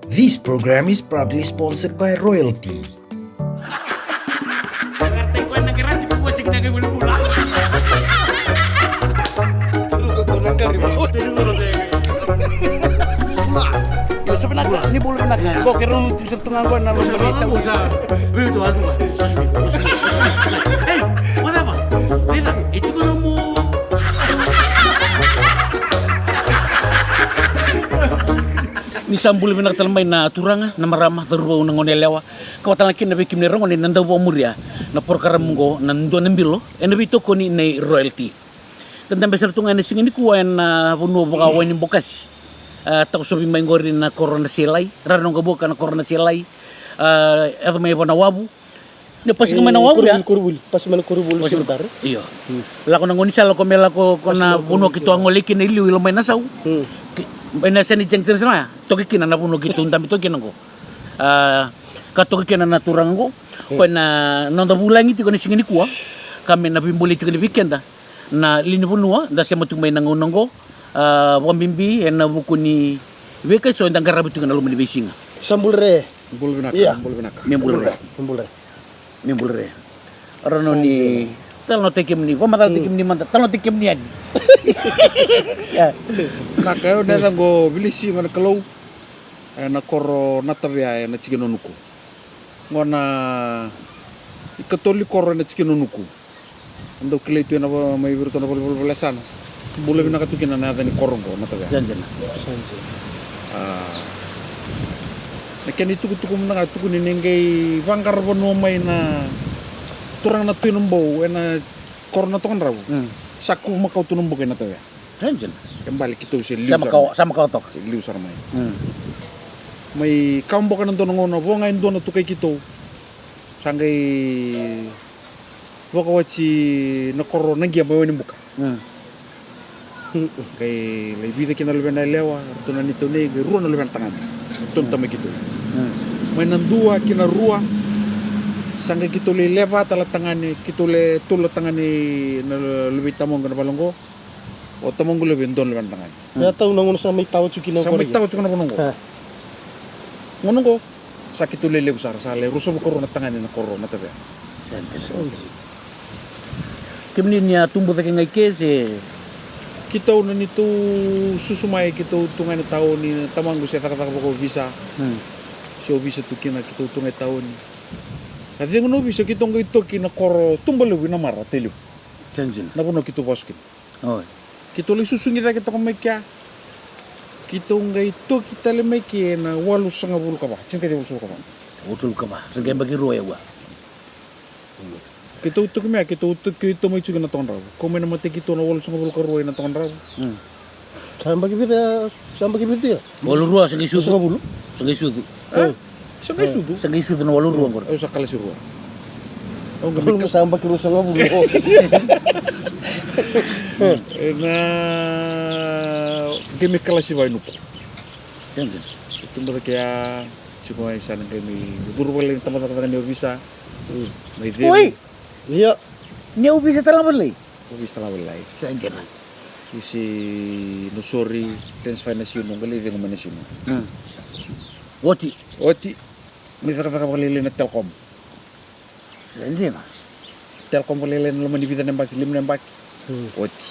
This program is proudly sponsored by Royalty. Yo sebenarnya ini boleh benarnya. Gua kira lu setengah gua nalo berita. Begitu aku. Eh, mana apa? Tidak, itu kalau mau Ni sambul benar talmay na turanga na marama terbawa ngone lewa. Kawatan laki na bikim ni rongo ni nanda wa muria na porkara mungo nando nembilo enabi to koni nei royalty. Tentang besar tunga ni singini kuwa na puno boka wani bokasi. Tak sobi mai ngori na corona selai, rano gaboka na corona selai. Eto may na wabu. Ni pas kemana na wabu ya? Kurbul, pas mana kurbul sebentar. Iya. Lako nangoni sala ko mela ko na puno kito angoliki na iliu ilo may nasaw. Bena seni jengcer sana toki kina na puno gitu tapi toki nangko katoki kina na turango ko na nanda bulang itu kani singini kuah kami na bimbuli itu kani weekend na lini punua da siya matumay nangonongo wambimbi na bukuni weka so ndang garabu tu kana lumani besinga Sambul re. bulu benaka, Iya. bulu benaka. Sambul re. Arano ni talo tekim ni ko matal tekim ni manta talo tekim ni ani ya Na kayo na lang go bilisi nga nakalaw. Na koro natabya na chiginonuko. Ngona ikatoli koro na chiginonuko. Ando kile itu na may virto na bulbulasan. Bulu benaka tu kina na ni koro go natabya. jangan Na kani tuku na tuku ni nengay bangkar bono may na turang na tinumbo na koro na to kan raw. Saku makaw tinumbo kay natabya. jangan Kembali kita si liu sama kau tok si liu sarmay. May kambo ka ng doon ng bo ngayon doon na tukay kito. Sanggay baka wachi nakoro nagya bawa ni buka. Kay laibida kinalban na lewa to na nito ni ruwa na lewan tangan. Tun tamay kito. May nandua kinarua sanggay kito le leva tala tangan ni kito le tulo tangan ni na lubita mo ngana balongo. O tamong gulo ben doon lewan tangan. Ya tahu nangun sa may tawat suki na Sampai tahu cuma nunggu. Nunggu sakit tu lele besar sale rusuh corona tangan ni corona tapi. Kemni niya tumbuh taki ngai kese Kita unan itu susumay kita tungan tahun ni tamang gusto kata ko visa. So visa tu kina kita tungan tahun ni. Kasi ngono bisa kita ngai to kina koro tumbalo na mara telu. jangan Na puno kita boskin. oh Kita le susungi kita ko mekya. Kita ngai to kita le mekya na walu sanga bulu ka ba. Cinta dia bulu ka ba. usul ka ba sagay bagi ruwa wa Kita utuk me kita utuk kita mo chuga na ton raw. Kung may namate kita na walu sanga bulu ka ruwa na ton raw. Sambagi bida ya. walu ruwa sagay sudu Sambulu. sagay sudu Sagay sudu. sagay sudu na walu ruwa ngor Ay sa kala suruwa. Oh Kalau mo sambag kiro sa ngabulu. na game kala si bay nuko. jangan Itu mbak kaya cuma isa nang kami buru wala yung tamata ni visa. May din. Uy! Iya. niya ubisa talaman lay Ubis na walay. jangan Si Nusori tens finance nung gali din man sino. wati Oti may kaka palili na Telkom. jangan Telkom palili na laman ibida ng baki lim ng baki. Oti.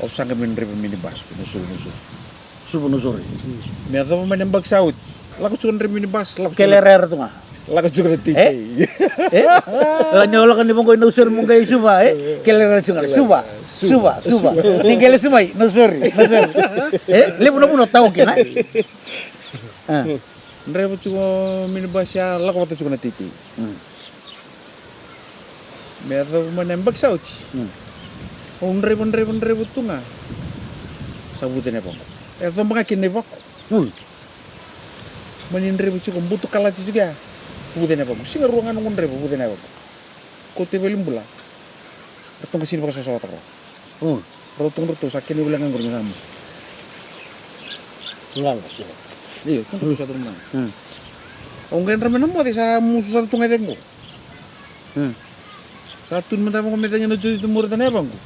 O sanga min riba minibus Nusori. subuh nusuri May ata man ng bag saut. Lagot sukan rin minibus. kelerer tu nga Lagot sukan ng TJ. Nyolo kan di monggo nusur monggo suba kelerer tu nga suba ninggel sumay nusuri le puno tahu kena Nrebo cuma minibus ya lagot sukan ng TJ. May ata man ng bag saut. O nrebo tu nga. Sabutin na po. Ito mga kinibak. Maninrebo cuma butuh kalat juga. Bukan apa, sih ruangan nunggu nrebo bukan apa. Kote belum bula. Ratong kesini pakai sesuatu apa. Ratong sakit ni bilang nganggur ngamus. Ngang siya. Iya, kan terus satu menang. Onggen remen mo ti sa musuh satu ngedeng ko. Satu mentang mo medanya no itu murah tanah bang ko.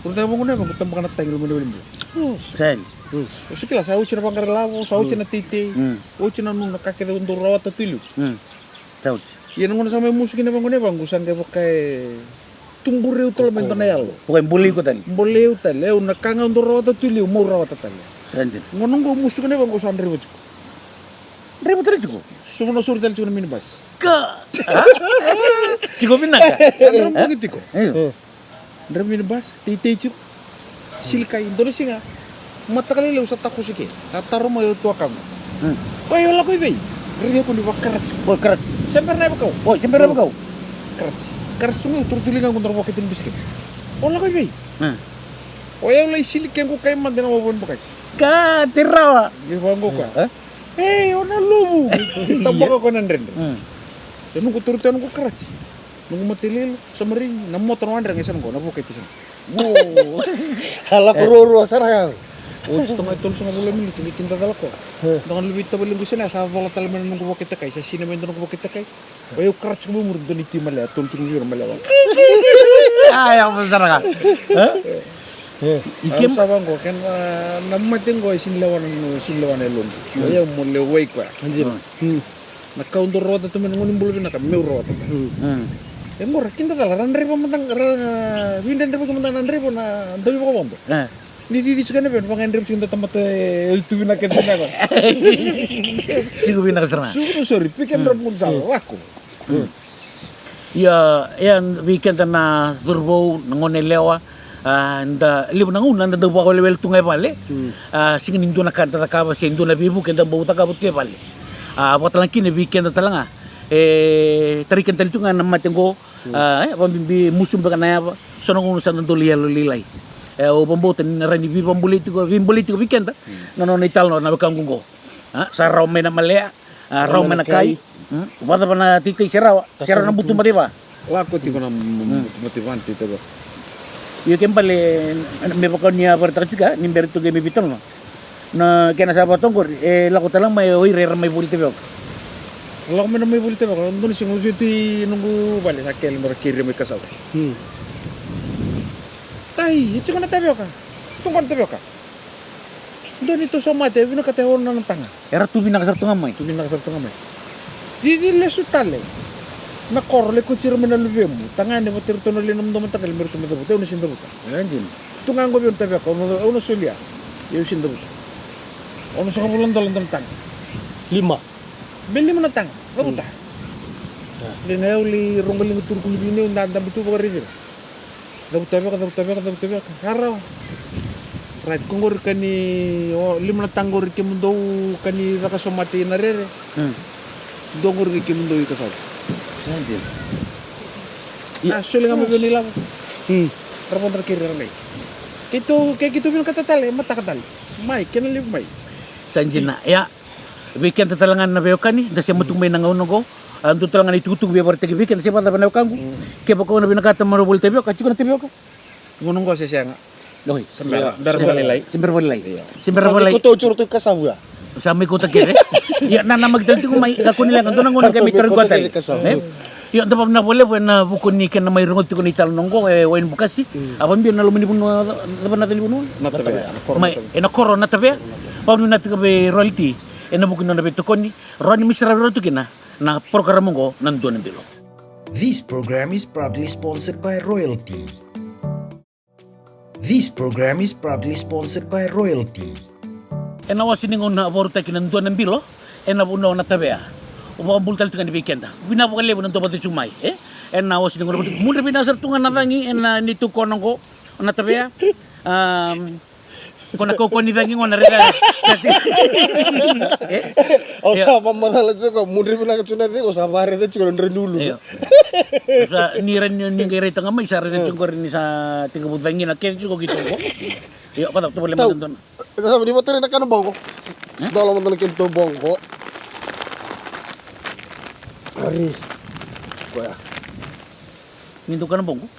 Turun mo na magutang baka natay lumin. Sen. Sige la sa uchi na pangaralawo, sa uchi na titi. Uchi na nung nakakita undur rawat at tilu. Tahu. Yan ang sa may musik na bang gusan kay bakay tunggureu tol men tanayal. Bukan bully ko tadi. Boleu tal, eu nakanga undur rawat at tilu, mo rawat at tal. Sen. Ngonong go musik na bang gusan ribut. Ribut tadi cukup. Sumo sur tal cukup minibas. Ka. Cukup pinang ka. Ano mo giti ko? Ayo. Ndra minibas, titi cuk. Silkay Indonesia nga. Matagal ilaw sa tako sige. Sa taro mo yung tuwa kamo. Oy, wala ko ibay. Riyo ko di ba karats. Oh, keras. Siyempre na ba ko? Oh, siyempre na kau. Karats. Karats tungo, turtulingan ko na wakit yung biskin. Wala ko ibay. Oy, wala isilikyan ko kayo man din ang mabuhan ba guys. Ka tirawa. Gawang ko ka. Hey, wala lubo. Tabak ako nan rin. Nung ko turutan ko karats. Nung matilil sa maring, na motor man rin isang ko, nabukit isang. Wow. Hala kururu asara. Oh, gusto nga itong sa mga ulam, silikin dadala ko. Dengan lebih tebal yang gusto na, sa volatile man nung kubakit kay, sa sinama nung kubakit kay. Oy, karats ko bumur doon iti mala, tol chung yun mala. Ay, ako masarap ka. Ikim sabang ko, kan namating ko sinlawan elon. Oy, mo leway ko. Anjir. Nakaundur roda to men ngunim bulu na kami roda. Mo rakin dadala ran ribo matang windan ribo matang ran ribo na dali ko bombo. Ni di suka na ben pangan ribo cinta tempat itu na ken na ko. Cukup pinang kesana. Sorry, pikan ribo salah aku. Ya, yan weekend na turbo nangonilewa. Nda libo nangun nda daw ko level tungay pale. Sing nindo na kanta ta ka sing na bibu kenda bauta ka but ke pale. Patalang kini weekend talanga. Tarikan tali tunga namat ngo pambimbi musum baka na sono ngono sa ndoli yalo lilay. O pamboten rani bi pambolitiko weekend nono ital no na kangungo. Sa raw may na malea, raw may na kai. Wala pa na titi siraw na buto mati ba? Lako ti ko na motivante to. Yo kembali me bakon niya parta juga nimber tu game bital no. Na kena sabat tongkor lako talang may oy rare may bulite bok. Kalau kami namanya boleh tebak, kalau tuh sih itu nunggu balik sakel mereka kirim ke sana. Tai, itu kan tebak kan? Tunggu tebak kan? Dan itu sama tebak ini kata orang nang tanga. Era tu bina kasar tengah mai. Tu bina kasar tengah mai. Di lesu tale. Na korle ko sira menalubemu. Tangan ni motor to nolin nam dom tagal mer to mo to uno sinda buta. Anjin. Tungang go bion tebak uno sulia. Yo sinda buta. Uno sa kabulan dalan tang. 5. Beli mo na tang. Kabuta. Linaw li rongaling turko ni na dambitu ba rin. Dabuta ba. Haraw. Right, kung gor kani lima na tanggor ke mundo kani nakasomati na rere. Dongor ke mundo ito sa. Sanjil. Sulit nga mo nila. Rapon ra kiri ray. Kito bin katatale matakatal. Mai kenalib mai. Sanjil na ya. Weekend tatalangan na beyo kani dasi mutung may nangaw ko. Antu talangan itutuk biya barte weekend siapa ta panaw kangu. Ke bako na binakata marubul tebyo ka chiko na tebyo ka. Ngunong ko siya nga. Loy, Sambil balilay. simber balay. Ko to churo to kasawa. Sampai ko takere. Ya na magdalti ko may kako nila nganto nang kami tergotal. Ya dapat na boleh na bukun ni kan na may rungot ko ni tal nongko wain bukasi. Apam biar na lumini pun dapat na telefon. May ena corona tabe. Pam na tabe royalty. Ena bukun na beto koni. Roni misra to kina na program ko nandun bilo. This program is proudly sponsored by Royalty. This program is proudly sponsored by Royalty. Ena wasin ngon na aborta kinanduan ng bilo. Ena puno na tabea. Umabultal tu kan weekend. Bina po kale puno to chumay. Ena wasin ngon mun bina sar tungan natangi ena nitu konong ko na tabea. Kung ako ni tangi ngon na rega. O sa pamarala ko mudri pina ka tunat ko sa bare te chiko ndre dulu. Sa niran ni ngai tanga mai sa rega chungor ni sa tiga butangi na ken chiko gitu ko. Yo patap to boleh manton. Sabi di motor na kanu bongko. Dalo mo na kinto bongko. Ari. Kuya. Mintu kan bongko.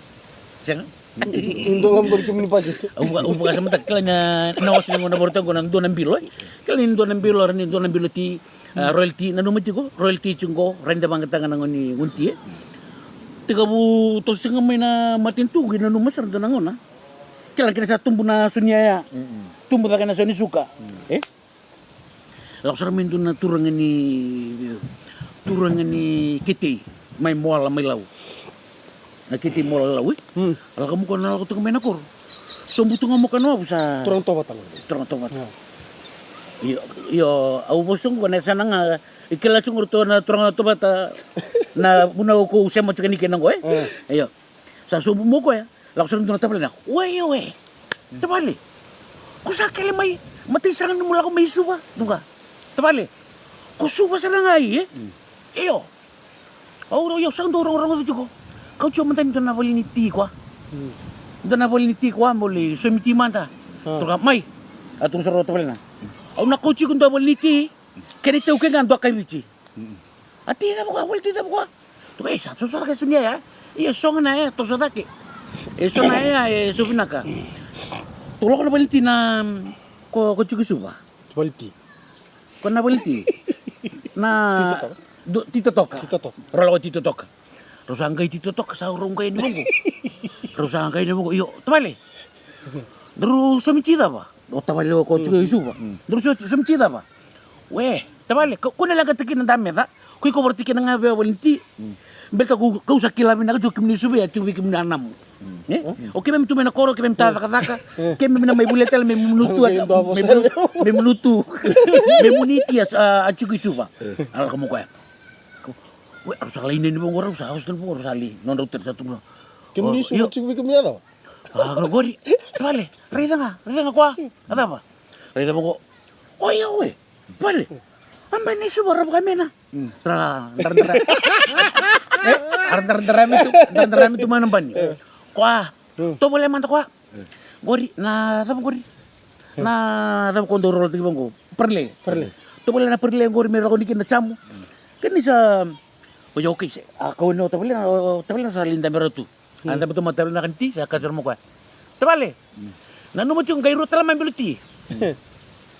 Siang. Indo lam dor kim ni paje. Ubuka sa mata kala na was ni ngona borta ko nang do ng bilo. Kala ni do ng bilo ran do ng bilo ti royalty na numiti ko royalty chungo renda bang katanga nang ni unti. Tiga bu to singa may na matintu gina numasar do nangona. kailan kina sa tumbo na sunya ya. Tumbo na kina sa ni suka. Laksar mintu na turangan ni kiti may moala may law. Na kiti moala law. Ala kamu ko na ako to menakor. So buto nga mo kano sa Turang tobat ang. turang tobat. Yo au bosong ko na sana nga ikila chungur to na turang tobat na muna ko usema chukani kenang ko Ayo. Sa subo mo ko laksar mintu na tabal na. We. Tabali. Kusakali may matisangan mo ko may suba. Duga. Tabali. Kusuba sa langay Iyo. Yo sang orang-orang itu ko. Kau cuma tadi na bali ni ti ko. Na bali ni ti ko muli sumiti manta. Tuka mai. Atong saro tabali na. Au na coach ko ndo bali ni ti. Kani teu ke ngando kay bici. Ati na mo ka, ti na mo ka. Tuka isa susara ka sunya ya. Iya song na to sadake. Eso na ya subinaka. Tulok na bali ti na ko suba. Balti. Ko na bali ti. Na Tito Toka. Rolo Tito Toka. Rosangkay Tito Toka sa urong kay ni mo. Rosangkay ni mo. Iyo, tabali. Dru sumichida ba? O tabali ko chigo isuba. Dru sumichida ba? We, tabali ko na lang katikin ng dami da. Kuy ko bertikin nga ba walinti. Belta ko sa kilamin na jo kimni subi at tuwi kimni anam. O kemi tu mena koro kemi tata kazaka. Kemi na may buletel may minutu at may minutu. May muniti as at chigo isuba. Ala kamu ko Weh, harus salahin ini bang orang, harus salih. Non router satu bulan. Kemudi sumat sigbi kemudi ada. Kalau gue balik, rida nggak kuah, ada apa? Rida mau oh iya weh, balik. Ambil ini suara kami na. Ntar itu mana bani? Kuah, tuh boleh mantap kuah. Gori, nah sama gori, nah sama kondor tiga bangku, perle. Tuh boleh na perle gori merah kau dikin camu. Kan bisa Oye, okay, ako no tabali na sa linda meron tu. Anda betul matabali na kanti sa kajar mo ko. Tabali. Nanu mo yung gairo tala man biluti.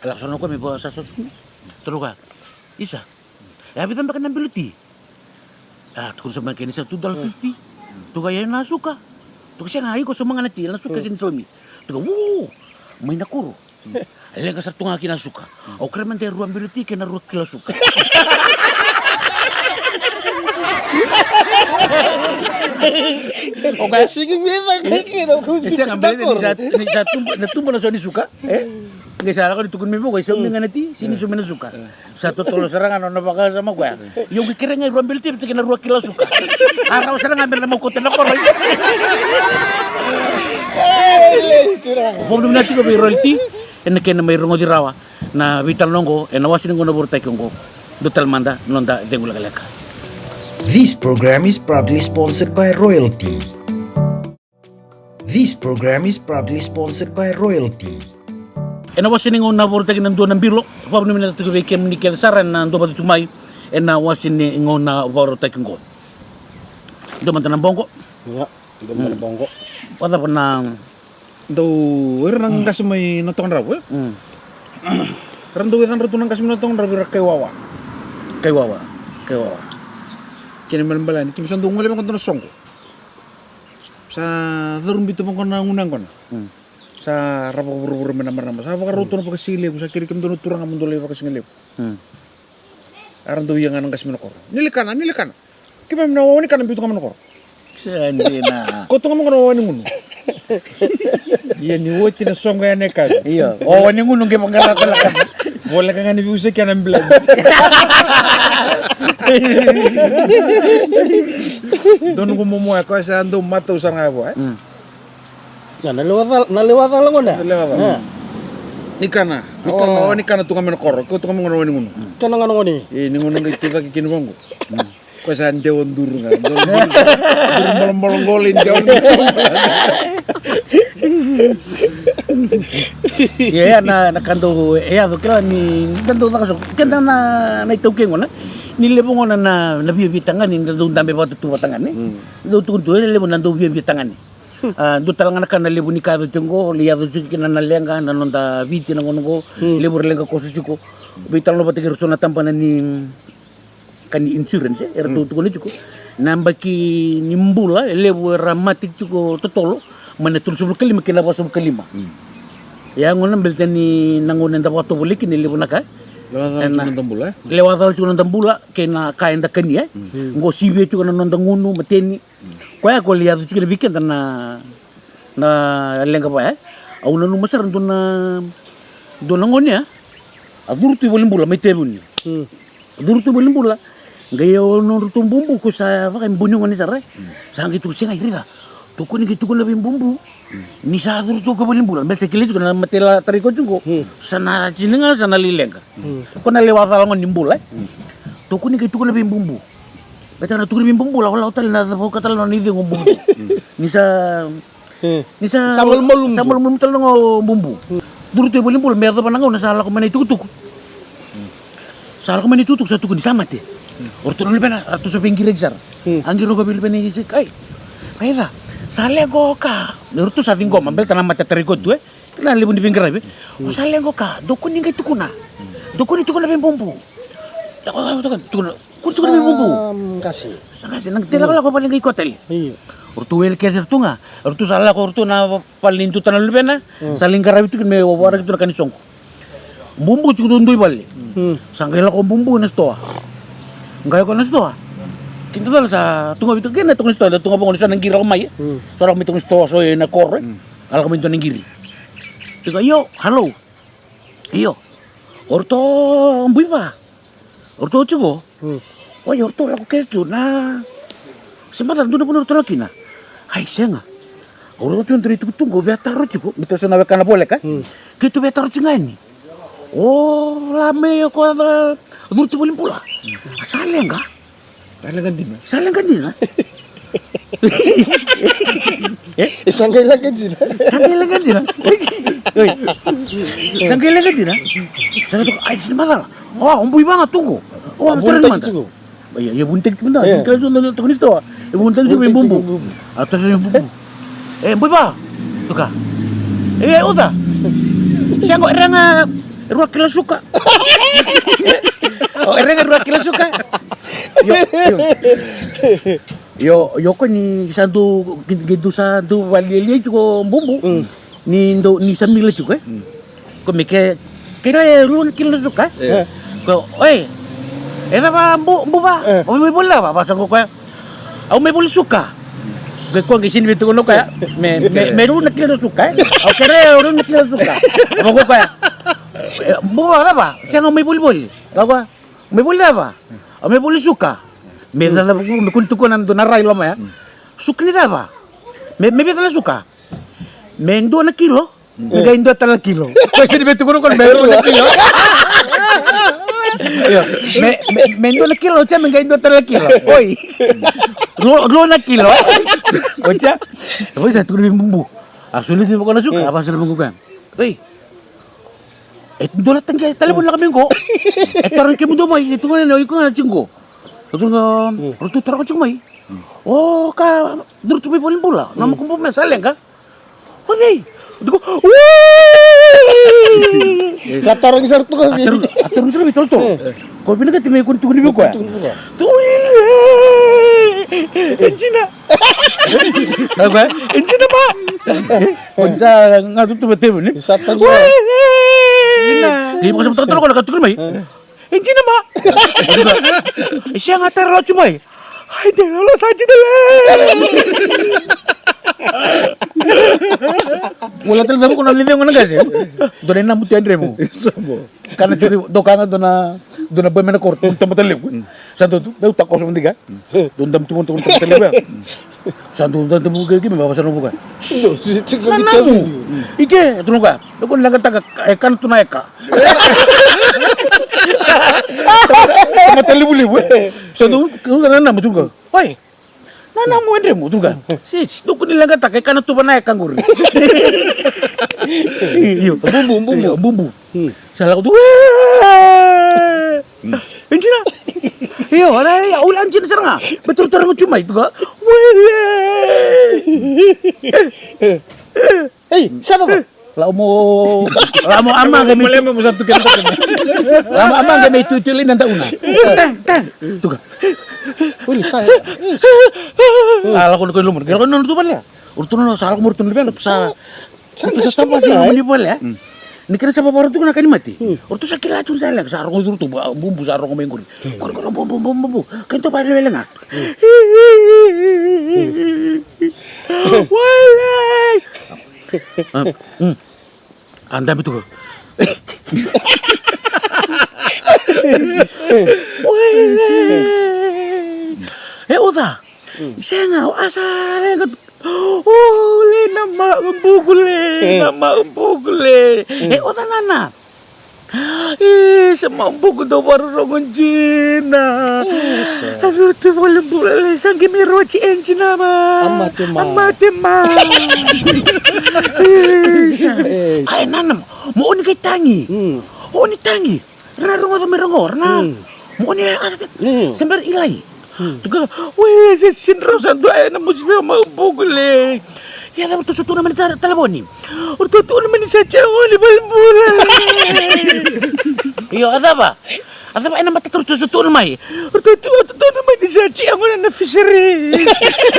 Alakson ko may sa susun. Turuga. Isa. Habitan ba ka ng biluti? Tukun sa mga kinisa $2.50. Tuga yan na suka. Tuga siya nga ko sa mga nati na suka sinsomi. Tuga, may nakuro. Alang ka sa tunga kinasuka. O kreman tayo ruang biluti kaya na ruang kilasuka. Okay, sige bisa kaya ko Kasi ang beli ni sa tumbo na ni suka. Nggak salah ko ditukun mo ko isang nga nati sini sumi na suka. Sa totoo serangan na baka sama ko. Yung kira nga ruang biluti na ruang kilo suka. Araw sarang ambil na mo ko na ko. Pagdum natin ko may royalty. En kaya na may rungo di rawa na vital nongo en awasin ko na burtay ko. Dotal manda nonda dengula galeka. This program is proudly sponsored by Royalty. This program is proudly sponsored by Royalty. Wasin ngo na bortag ng doon ng birlo. Pabno mi na tugo kem ni kel saran na do batu tumay wasin ngo na bortag ngo. Do man tanang bongko. Ya, do man bongko. Wala pa na do nang kasi may notong raw Rando kan ratu nang kasi notong raw kay wawa. Kay wawa. Kini malambalan kimi sandung ngole man kono songko. Sa darum bitu man kono ngunang kono. Sa rapo buru-buru menamar-namar. Sa baka ruto na pagkasilip, sa kiri kim doon turang amon dole pagkasilip. Aran do yang anang kasmi nokor. Nilikan. Kimi menawani kan bitu kaman nokor. Hindi na. Koto kaman kono wani ngono. Iya ni woti na songa yan kan. Iya. Oh wani ngono kay panggalakalakan. Wala ka nga ni usik yan ang vlog. Doon gumumuha ko sa ando mata usar nga po Ya, naliwata lang ko na. Nikana. Oh, nikana tu kami nokor. Ko tu kami ngono wani ngono. Kanang ano ko ni? Ni ngono ngi kita kinubanggo. Ko sa ande ondur nga. Dur molong-molong jauh. Ya na kanto do kila ni kanto na kaso. Kanda na itawkin ko na. Nilebo ko na nabibitangan ni do dambe ba tutuwatangan ni. Do tukunto nilebo na do bibitangan ni. Do talaga na libo ni kado tunggo liado chuki na nalenga na nonda viti na ngono libo lenga ko su chuko bital no batigir so na tampana ni kan insurance era do tuko ni chuko namba ki nimbula libo ramatik chuko totolo menetur sebelum kelima kena pas sebelum kelima. Ya ngono belten ni nangunan ta waktu boleh kini libunaka. Lewat cuma tembul eh. Lewat al cuma tambula kena kain ta keni ngo sibe tu kana nonta ngunu mateni ko ya ko lihat tu kena bikin na lenga pa au na nu masar tu na do ngoni ya adur tu boleh bula mete bunyi adur tu boleh bula gayo no tu bumbu ko sa pakai bunyi ngoni sare sang itu sing ai rida tu ko ni gitu ko lebih bumbu ni sa adur tu ko boleh bula mete kili tu kana matela tariko tu sana jinenga sana lilenga ko na lewat al ngoni bula tu ko ni gitu ko lebih bumbu beta na tu lebih bumbu la hotel na sa katal no ni bumbu ni sa Sambal malum tal ngo bumbu. Dulu tu boleh merda panang na sala ko manay tutuk. Sala ko manay tutuk sa tukun sama te. Orto no lebena atu sa pinggir exar. Angiro ko bil beni si kai. Kaira. Sale ko ka. Orto sa tingko mambel tanam mata terikot tu Kena lebih di pinggir abe. O sale ko ka. Dokun ni kai tukuna. Dokun itu ko lebih bumbu. Tukun lebih bumbu. Kasih. Sakasi nang tela ko paling kai kotel. Iya. Ortu el kerja tu nga, ortu salah ko ortu na paling tu tanah lebena, saling karabi tu kan me wawara itu kan isong. Bumbu cukup tundui balik, sangkela ko bumbu na stoa, nggak ko na stoa. Kita salah sa tunga itu kena tunga stoa, tunga bangun sana ngira ko mai, seorang mitong stoa so na korre, ala ko minto nangiri. Tiga yo, halo, iyo, orto bui pa, orto cukup, oh orto laku kerja na, sempatan tu na puno orto lagi na. Hai senga. Orang tu dari itu tunggu biar taruh cukup. Betul sana kana boleh kan? Kita biar taruh cengani. Oh, lame ko ada burtu boleh pula. Asal enggak? Saling ganti na. Sangkay lagi sih. Sangkailan ganti na. Sangkailan ganti na. Saya tu ai semalam. Oh, umbui banget tunggu. Oh, betul mana? Ya bunting tu benda. Kalau tu nak tulis tu. Bunting tu bumbu. Atas yang bumbu. Boy ba? Tu ka. Udah. Siya ko erang 2 kilo suka. Oh, erang 2 kilo suka. Yo ko ni sandu gitu sandu walili ko bumbu. Ni sambil juga. Ko mike kira 2 kilo suka. Ko oi. Era ba bu ba? O may bola ba? Basta ko kaya. Ako may bola suka. Ko ang isin bito ko no kaya. Meron na kilo suka. O kaya meron na kilo suka. Ako ko kaya. Bu ba ba? Siya nga may bulbol. Ako may bola ba? O may bola suka. May dala ko may kuntu ko nando na ray lama ya. Sukri na ba? May bitala suka. May 2 na kilo. May 2 tala kilo. Kasi bito ko no kon meron na kilo. Mendo na kilo, cha menggaindo tala kilo. Oi. Lo na kilo. Ocha. Apa satu lebih bumbu. Sulit mo ko na suka, apa sila manggugan. Oi. Dola tangga telepon lang kami ko. Taron kemo do mai, itu ngene oi ko na cinggo. Itu nga, rutu taro ko mai. Oh, ka dur tu boleh pula. Nama ko po mesaleng ka. Oi. Dugo. Katarong isar tu kan. Atarong isar betul tu. Kau bina kati may kuntu ni ko. Tu. Enjina. Apa? Enjina ba? Kunsa ngadu tu betul ni. Satan. Di mo sa betul ko nakatuloy may. Enjina ba? Siya nga taro chumay. Ay, dalo saji dala. Mula tal sabu kuna lidi ngona gase. Dona na muti andre mo. Sabo. Kana juri dokanga dona ba mena korto tamo tele. Santo tu dau takos mo diga. Dondam tu mo tele. Santo dondam mo gagi me babasa no buka. Ike tu ka. Dokon lang ta kan tu na eka. Matali buli we. Santo kana na mo tu ka. Oi. Nana mo andre mo tu ka. Sis, dokon lang ta kay kan tu ba na eka nguri. Iyo, bumbu. Salah ko tu. Enjina. Iyo, ala ya ulan jin seranga. Betul terang cuma itu ka. Hey, siapa ba? Lamo ama kami. Mulai mo satu kento. Lamo ama kami tutulin nang tauna. Tang. Tu ka. Uli saya. Ala ko lumur. Kaya ko nang tu pala. Urtun salah murtun belo sa. Urtu sa Sangat tapa sih sebenarnya. ni boleh. Ni kena sa babaru tu kena kani mati. Urtu sa kilacun sa lang sa arong urtu bumbu sa arong menguri. Kor bumbu. Kento pa lele nak. Walay. Anda betul. Udah. Saya ngau asal Uli nama umbugule. Udah nana. Semampu ko daw marunong Gina. Aduh, tu boleh boleh sang gimiro ci engine nama. Amate ma. Ay nana, mo ni kay tangi. Oh ni tangi. Rarong mo merongor na. Mo ni sember ilay. Tuga, weh, sinraw sa doa na musibya mabugule. Ya alam tu sutu naman talaboni. Urtu naman sa tiyaw ni balbula. Iyo, ada ba? Asa ba naman taturo sutu naman? Urtu naman sa tiyaw na fishery.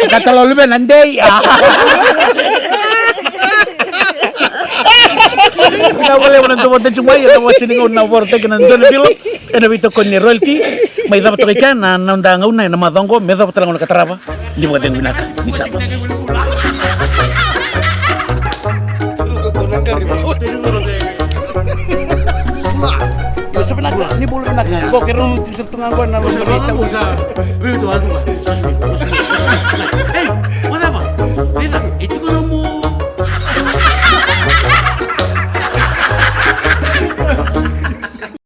Katalolo ba nanday? Nawala mo nang tuwad cuma ya tawa siningaw na worte ka nandun bilo. Nabito ko ni royalty. May dapat ka na nandangaw na namadong ko. May dapat lang nakatarapa. Hindi mo ka din ginaka. Isa pa. Yo sebenarnya ni bulu nak. Kok kira tu setengah gua na berita. Begitu aku.